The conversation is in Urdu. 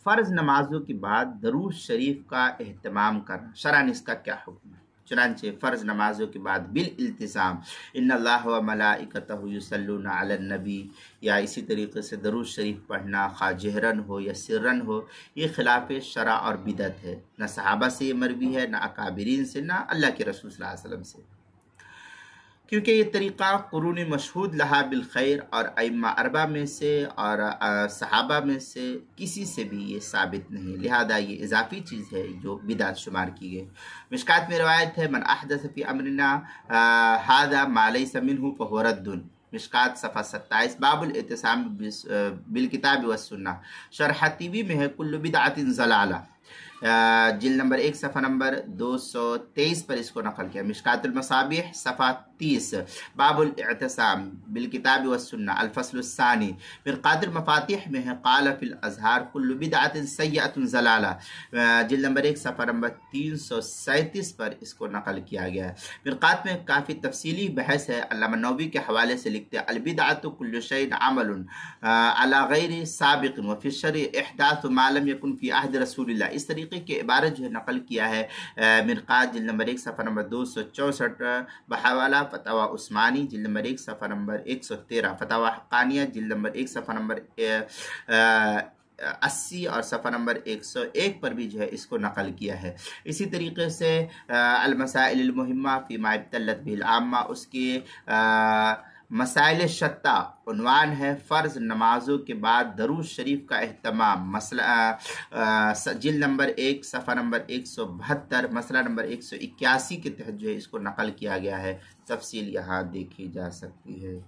فرض نمازوں کے بعد درود شریف کا اہتمام کرنا، شرعاً اس کا کیا حکم ہے؟ چنانچہ فرض نمازوں کے بعد بالالتزام ان اللہ و ملائکتہ یصلون علی النبی، یا اسی طریقے سے درود شریف پڑھنا خواہ جہرن ہو یا سرن ہو، یہ خلاف شرع اور بدعت ہے، نہ صحابہ سے یہ مروی ہے، نہ اکابرین سے، نہ اللہ کے رسول صلی اللہ علیہ وسلم سے، کیونکہ یہ طریقہ قرون مشہود لہا بالخیر اور ائمہ اربعہ میں سے اور صحابہ میں سے کسی سے بھی یہ ثابت نہیں، لہذا یہ اضافی چیز ہے جو بدعت شمار کی گئی۔ مشکات میں روایت ہے من احدث فی امرنا ھذا ما لیس منہ فہو رد، مشکات صفحہ 27، باب الاعتصام بالکتاب والسنہ، شرح طیبی میں ہے کل بدعۃ ضلالہ، جلد نمبر 1 صفحہ نمبر 223 پر اس کو نقل کیا۔ مشکات المصابیح صفحہ 30، باب الاعتصام بالکتاب والسنہ الفصل الثانی، مرقات المفاتیح میں ہے قال فی الاظہار کل بدعۃ سیئۃ ضلالہ، جلد نمبر 1 صفحہ نمبر 337 پر اس کو نقل کیا گیا ہے۔ مرقات میں کافی تفصیلی بحث ہے، علامہ نووی کے حوالے سے لکھتے ہیں البدعۃ کل شیء عمل علی غیر سابق وفی الشرع احداث ما لم یکن فی عہد رسول اللہ، اس طریقے کی عبارت جو ہے نقل کیا ہے مرقات جلد نمبر 1 صفحہ نمبر 264، بحوالہ فتاوی عثمانی جلد نمبر 1 صفحہ نمبر 113، فتاوی حقانیہ جلد نمبر 1 صفحہ نمبر 80 اور صفحہ نمبر 101 پر بھی جو ہے اس کو نقل کیا ہے۔ اسی طریقے سے المسائل المہمہ فیما ابتلت به العامہ، اس کے مسائل شتہ عنوان ہے فرض نمازوں کے بعد درود شریف کا اہتمام، مسئلہ جلد نمبر 1 صفحہ نمبر 172، مسئلہ نمبر 181 کے تحت جو ہے اس کو نقل کیا گیا ہے، تفصیل یہاں دیکھی جا سکتی ہے۔